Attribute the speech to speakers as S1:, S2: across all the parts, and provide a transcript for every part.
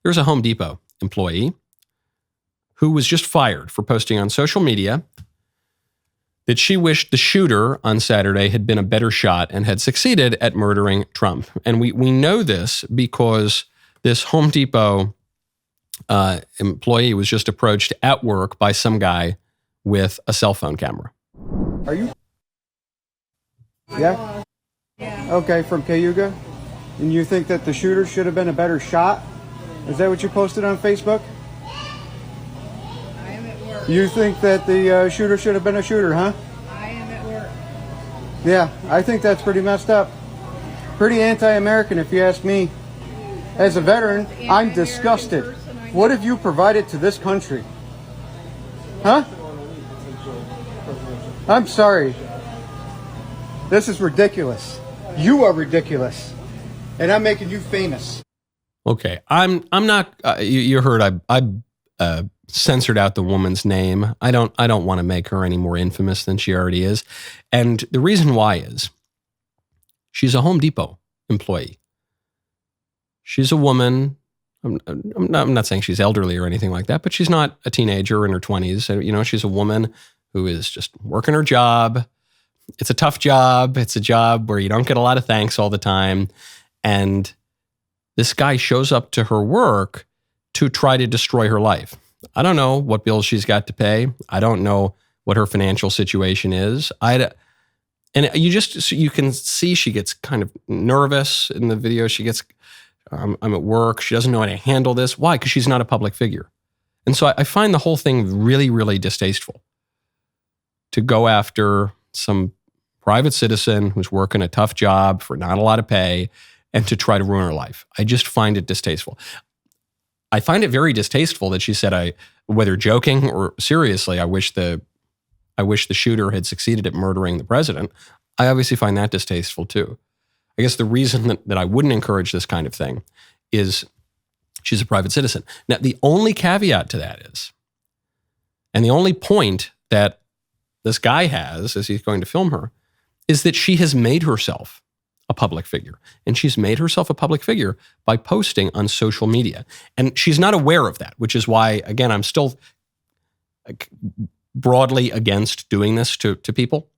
S1: There's a Home Depot employee who was just fired for posting on social media that she wished the shooter on Saturday had been a better shot and had succeeded at murdering Trump. And we know this because this Home Depot employee was just approached at work by some guy with a cell phone camera.
S2: Are you? Yeah? Okay, from Cayuga? And you think that the shooter should have been a better shot? Is that what you posted on Facebook?
S3: I am at work.
S2: You think that the shooter should have been a shooter, huh?
S3: I am at work.
S2: Yeah, I think that's pretty messed up. Pretty anti-American, if you ask me. As a veteran, I'm disgusted. What have you provided to this country? Huh? I'm sorry. This is ridiculous. You are ridiculous. And I'm making you famous.
S1: Okay, I'm not. You heard I censored out the woman's name. I don't want to make her any more infamous than she already is, and the reason why is she's a Home Depot employee. She's a woman. I'm not saying she's elderly or anything like that, but she's not a teenager in her 20s. You know, she's a woman who is just working her job. It's a tough job. It's a job where you don't get a lot of thanks all the time. And this guy shows up to her work to try to destroy her life. I don't know what bills she's got to pay. I don't know what her financial situation is. And you can see she gets kind of nervous in the video. She gets, I'm at work. She doesn't know how to handle this. Why? Because she's not a public figure. And so I find the whole thing really, really distasteful to go after some private citizen who's working a tough job for not a lot of pay and to try to ruin her life. I just find it distasteful. I find it very distasteful that she said, whether joking or seriously, I wish the shooter had succeeded at murdering the president. I obviously find that distasteful too. I guess the reason that I wouldn't encourage this kind of thing is she's a private citizen. Now, the only caveat to that is, and the only point that this guy has as he's going to film her, is that she has made herself a public figure. And she's made herself a public figure by posting on social media. And she's not aware of that, which is why, again, I'm still broadly against doing this to people.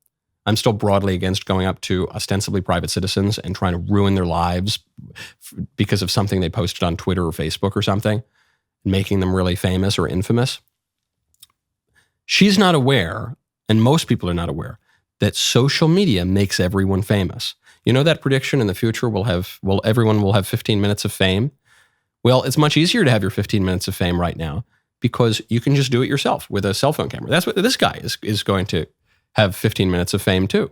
S1: I'm still broadly against going up to ostensibly private citizens and trying to ruin their lives because of something they posted on Twitter or Facebook or something, making them really famous or infamous. She's not aware, and most people are not aware, that social media makes everyone famous. You know that prediction in the future everyone will have 15 minutes of fame? Well, it's much easier to have your 15 minutes of fame right now because you can just do it yourself with a cell phone camera. That's what this guy is going to have 15 minutes of fame too,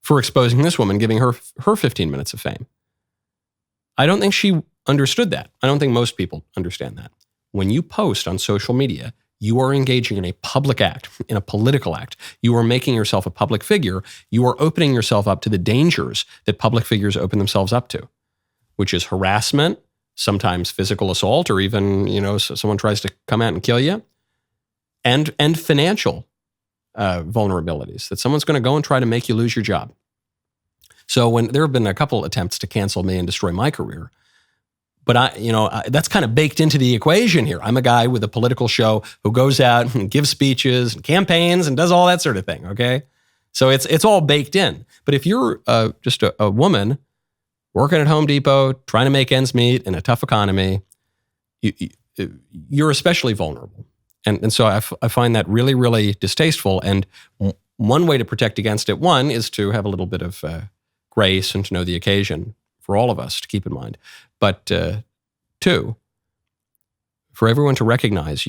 S1: for exposing this woman, giving her 15 minutes of fame. I don't think she understood that. I don't think most people understand that. When you post on social media, you are engaging in a public act, in a political act. You are making yourself a public figure. You are opening yourself up to the dangers that public figures open themselves up to, which is harassment, sometimes physical assault, or even, someone tries to come out and kill you, and financial vulnerabilities, that someone's going to go and try to make you lose your job. So when there have been a couple attempts to cancel me and destroy my career, but that's kind of baked into the equation here. I'm a guy with a political show who goes out and gives speeches and campaigns and does all that sort of thing, okay? So it's all baked in. But if you're just a woman working at Home Depot, trying to make ends meet in a tough economy, you're especially vulnerable. And so I find that really, really distasteful. And one way to protect against it, one, is to have a little bit of grace and to know the occasion for all of us to keep in mind. But two, for everyone to recognize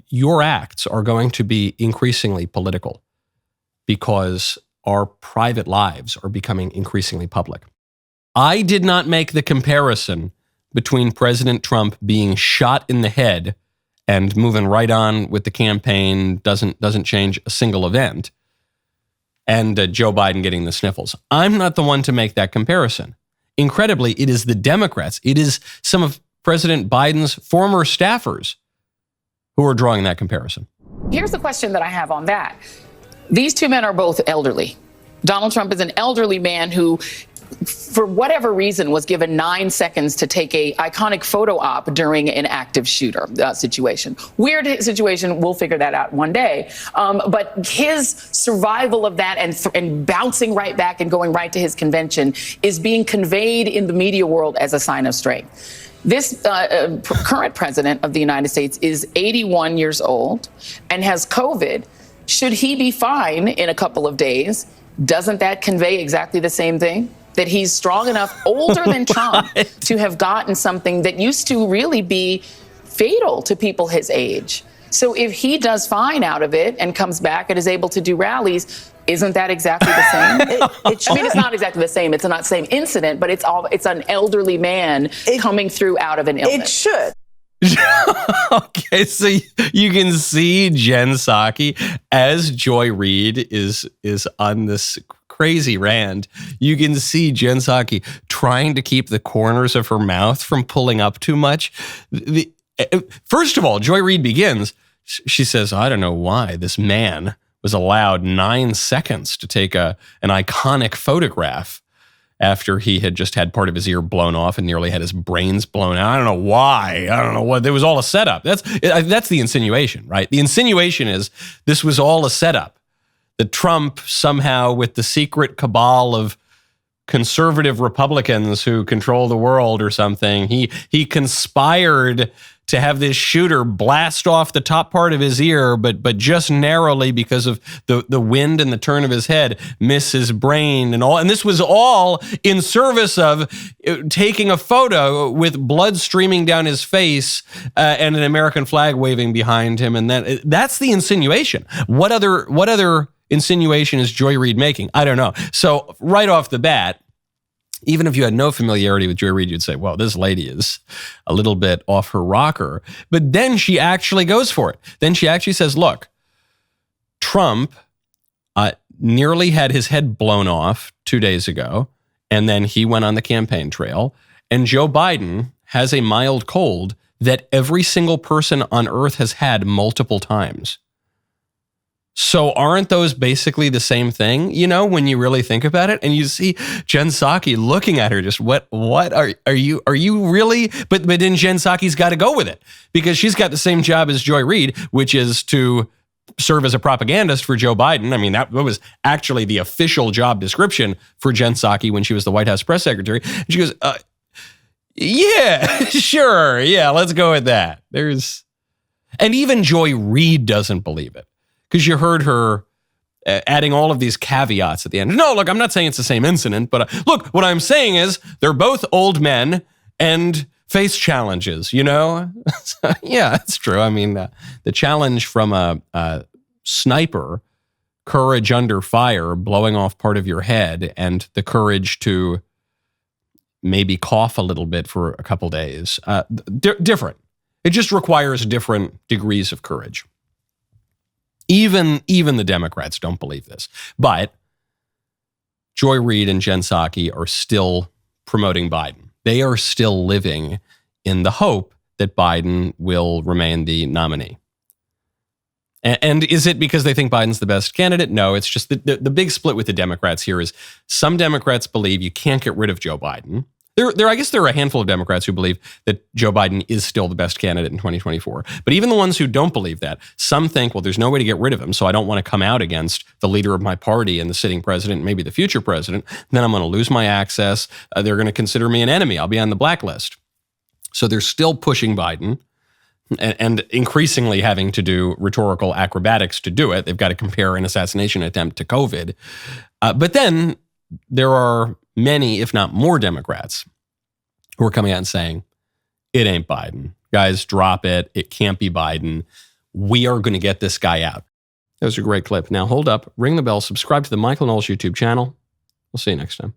S1: your acts are going to be increasingly political because our private lives are becoming increasingly public. I did not make the comparison between President Trump being shot in the head and moving right on with the campaign doesn't change a single event, and Joe Biden getting the sniffles. I'm not the one to make that comparison. Incredibly, it is the Democrats. It is some of President Biden's former staffers who are drawing that comparison.
S4: Here's the question that I have on that. These two men are both elderly. Donald Trump is an elderly man who for whatever reason, was given 9 seconds to take a iconic photo op during an active shooter situation. Weird situation. We'll figure that out one day. But his survival of that and bouncing right back and going right to his convention is being conveyed in the media world as a sign of strength. This current president of the United States is 81 years old and has COVID. Should he be fine in a couple of days? Doesn't that convey exactly the same thing? That he's strong enough, older than Trump, to have gotten something that used to really be fatal to people his age. So if he does fine out of it and comes back and is able to do rallies, isn't that exactly the same? I mean, it's not exactly the same. It's not the same incident, but it's an elderly man coming through out of an illness.
S3: It should.
S1: Okay, so you can see Jen Psaki as Joy Reid is on this crazy rant. You can see Jen Psaki trying to keep the corners of her mouth from pulling up too much. First of all, Joy Reid begins. She says, "I don't know why this man was allowed 9 seconds to take an iconic photograph after he had just had part of his ear blown off and nearly had his brains blown out. I don't know why. I don't know what. It was all a setup." That's the insinuation, right? The insinuation is this was all a setup. That Trump somehow, with the secret cabal of conservative Republicans who control the world or something, he conspired to have this shooter blast off the top part of his ear, but just narrowly because of the wind and the turn of his head, miss his brain and all. And this was all in service of taking a photo with blood streaming down his face and an American flag waving behind him. And that's the insinuation. What other insinuation is Joy Reid making? I don't know. So right off the bat, even if you had no familiarity with Joy Reid, you'd say, well, this lady is a little bit off her rocker. But then she actually goes for it. Then she actually says, look, Trump nearly had his head blown off 2 days ago, and then he went on the campaign trail. And Joe Biden has a mild cold that every single person on earth has had multiple times. So aren't those basically the same thing, when you really think about it? And you see Jen Psaki looking at her, just what are you really? But then Jen Psaki's got to go with it because she's got the same job as Joy Reid, which is to serve as a propagandist for Joe Biden. I mean, that was actually the official job description for Jen Psaki when she was the White House press secretary. And she goes, yeah, sure. Yeah, let's go with that. And even Joy Reid doesn't believe it. Because you heard her adding all of these caveats at the end. No, look, I'm not saying it's the same incident, but look, what I'm saying is they're both old men and face challenges, So, yeah, that's true. I mean, the challenge from a sniper, courage under fire, blowing off part of your head, and the courage to maybe cough a little bit for a couple days, different. It just requires different degrees of courage. Even the Democrats don't believe this. But Joy Reid and Jen Psaki are still promoting Biden. They are still living in the hope that Biden will remain the nominee. And is it because they think Biden's the best candidate? No, it's just the big split with the Democrats here is some Democrats believe you can't get rid of Joe Biden. I guess there are a handful of Democrats who believe that Joe Biden is still the best candidate in 2024. But even the ones who don't believe that, some think, well, there's no way to get rid of him, so I don't want to come out against the leader of my party and the sitting president, maybe the future president. Then I'm going to lose my access. They're going to consider me an enemy. I'll be on the blacklist. So they're still pushing Biden and increasingly having to do rhetorical acrobatics to do it. They've got to compare an assassination attempt to COVID. But then there are many, if not more, Democrats who are coming out and saying, it ain't Biden. Guys, drop it. It can't be Biden. We are going to get this guy out. That was a great clip. Now hold up, ring the bell, subscribe to the Michael Knowles YouTube channel. We'll see you next time.